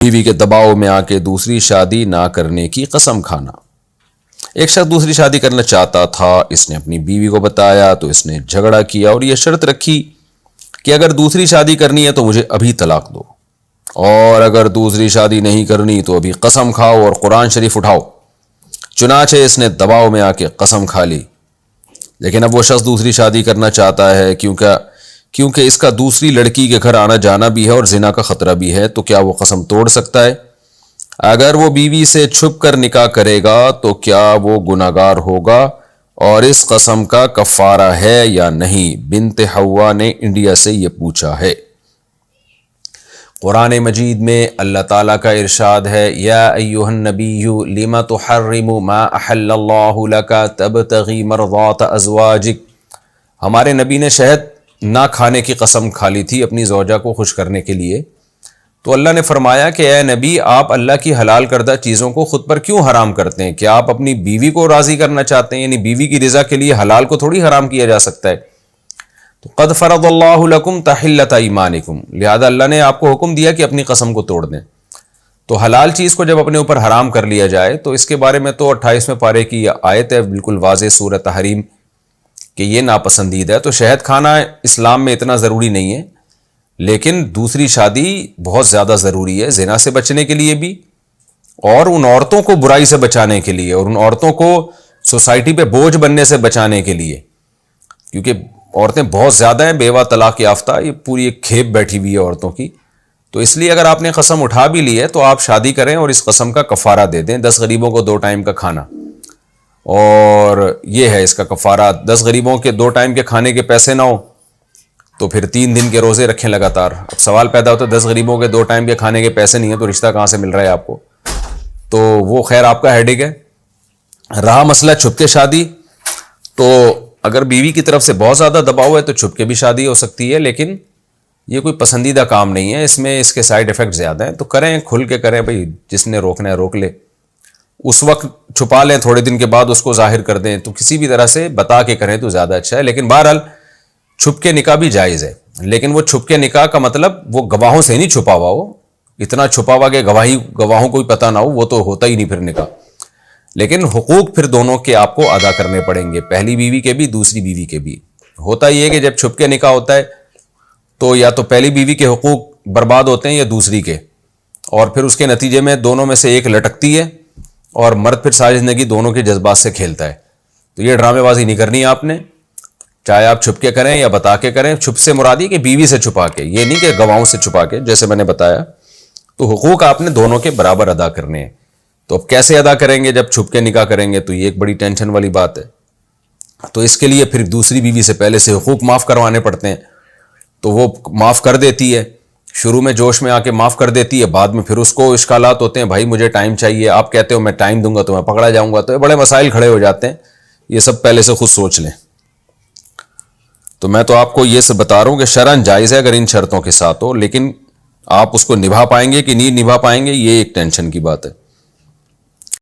بیوی کے دباؤ میں آ کے دوسری شادی نہ کرنے کی قسم کھانا۔ ایک شخص دوسری شادی کرنا چاہتا تھا، اس نے اپنی بیوی کو بتایا تو اس نے جھگڑا کیا اور یہ شرط رکھی کہ اگر دوسری شادی کرنی ہے تو مجھے ابھی طلاق دو، اور اگر دوسری شادی نہیں کرنی تو ابھی قسم کھاؤ اور قرآن شریف اٹھاؤ۔ چنانچہ اس نے دباؤ میں آ کے قسم کھا لی، لیکن اب وہ شخص دوسری شادی کرنا چاہتا ہے کیونکہ اس کا دوسری لڑکی کے گھر آنا جانا بھی ہے اور زنا کا خطرہ بھی ہے، تو کیا وہ قسم توڑ سکتا ہے؟ اگر وہ بیوی سے چھپ کر نکاح کرے گا تو کیا وہ گناہگار ہوگا، اور اس قسم کا کفارہ ہے یا نہیں؟ بنت حوا نے انڈیا سے یہ پوچھا ہے۔ قرآن مجید میں اللہ تعالیٰ کا ارشاد ہے، یا ایھا النبی لم تحرم ما احل اللہ لک تبتغی مرضات ازواجک۔ ہمارے نبی نے شہد نہ کھانے کی قسم کھا لی تھی اپنی زوجہ کو خوش کرنے کے لیے، تو اللہ نے فرمایا کہ اے نبی، آپ اللہ کی حلال کردہ چیزوں کو خود پر کیوں حرام کرتے ہیں؟ کیا آپ اپنی بیوی کو راضی کرنا چاہتے ہیں؟ یعنی بیوی کی رضا کے لیے حلال کو تھوڑی حرام کیا جا سکتا ہے۔ تو قد فرض اللہ لکم تحلۃ ایمانکم، لہذا اللہ نے آپ کو حکم دیا کہ اپنی قسم کو توڑ دیں۔ تو حلال چیز کو جب اپنے اوپر حرام کر لیا جائے تو اس کے بارے میں تو 28ویں پارے کی آیت ہے بالکل واضح سورہ تحریم کہ یہ ناپسندیدہ ہے۔ تو شہد کھانا اسلام میں اتنا ضروری نہیں ہے، لیکن دوسری شادی بہت زیادہ ضروری ہے، زنا سے بچنے کے لیے بھی، اور ان عورتوں کو برائی سے بچانے کے لیے، اور ان عورتوں کو سوسائٹی پہ بوجھ بننے سے بچانے کے لیے، کیونکہ عورتیں بہت زیادہ ہیں بیوہ طلاق یافتہ، یہ پوری ایک کھیپ بیٹھی ہوئی ہے عورتوں کی۔ تو اس لیے اگر آپ نے قسم اٹھا بھی لی ہے تو آپ شادی کریں اور اس قسم کا کفارہ دے دیں، 10 غریبوں کو 2 ٹائم کا کھانا، اور یہ ہے اس کا کفارہ۔ 10 غریبوں کے 2 ٹائم کے کھانے کے پیسے نہ ہو تو پھر 3 دن کے روزے رکھیں لگاتار۔ اب سوال پیدا ہوتا ہے 10 غریبوں کے 2 ٹائم کے کھانے کے پیسے نہیں ہیں تو رشتہ کہاں سے مل رہا ہے آپ کو؟ تو وہ خیر آپ کا ہیڈیک ہے۔ رہا مسئلہ چھپ کے شادی، تو اگر بیوی کی طرف سے بہت زیادہ دباؤ ہے تو چھپ کے بھی شادی ہو سکتی ہے، لیکن یہ کوئی پسندیدہ کام نہیں ہے، اس میں اس کے سائیڈ ایفیکٹ زیادہ ہیں۔ تو کریں، کھل کے کریں بھائی، جس نے روکنا ہے روک لے، اس وقت چھپا لیں، تھوڑے دن کے بعد اس کو ظاہر کر دیں، تو کسی بھی طرح سے بتا کے کریں تو زیادہ اچھا ہے۔ لیکن بہرحال چھپ کے نکاح بھی جائز ہے، لیکن وہ چھپ کے نکاح کا مطلب وہ گواہوں سے نہیں چھپا ہوا ہو، اتنا چھپا ہوا کہ گواہوں کو بھی پتہ نہ ہو، وہ تو ہوتا ہی نہیں پھر نکاح۔ لیکن حقوق پھر دونوں کے آپ کو ادا کرنے پڑیں گے، پہلی بیوی کے بھی دوسری بیوی کے بھی۔ ہوتا یہ ہے کہ جب چھپ کے نکاح ہوتا ہے تو یا تو پہلی بیوی کے حقوق برباد ہوتے ہیں یا دوسری کے، اور پھر اس کے نتیجے میں دونوں میں سے ایک لٹکتی ہے اور مرد پھر ساری زندگی دونوں کے جذبات سے کھیلتا ہے۔ تو یہ ڈرامے بازی نہیں کرنی ہے آپ نے، چاہے آپ چھپ کے کریں یا بتا کے کریں۔ چھپ سے مراد یہ کہ بیوی سے چھپا کے، یہ نہیں کہ گواہوں سے چھپا کے، جیسے میں نے بتایا۔ تو حقوق آپ نے دونوں کے برابر ادا کرنے ہیں۔ تو اب کیسے ادا کریں گے جب چھپ کے نکاح کریں گے؟ تو یہ ایک بڑی ٹینشن والی بات ہے۔ تو اس کے لیے پھر دوسری بیوی سے پہلے سے حقوق معاف کروانے پڑتے ہیں، تو وہ معاف کر دیتی ہے، شروع میں جوش میں آ کے معاف کر دیتی ہے، بعد میں پھر اس کو اشکالات ہوتے ہیں، بھائی مجھے ٹائم چاہیے، آپ کہتے ہو میں ٹائم دوں گا تو میں پکڑا جاؤں گا، تو یہ بڑے مسائل کھڑے ہو جاتے ہیں۔ یہ سب پہلے سے خود سوچ لیں۔ تو میں تو آپ کو یہ سب بتا رہا ہوں کہ شرعاً جائز ہے اگر ان شرطوں کے ساتھ ہو، لیکن آپ اس کو نبھا پائیں گے کہ نہیں نبھا پائیں گے، یہ ایک ٹینشن کی بات ہے۔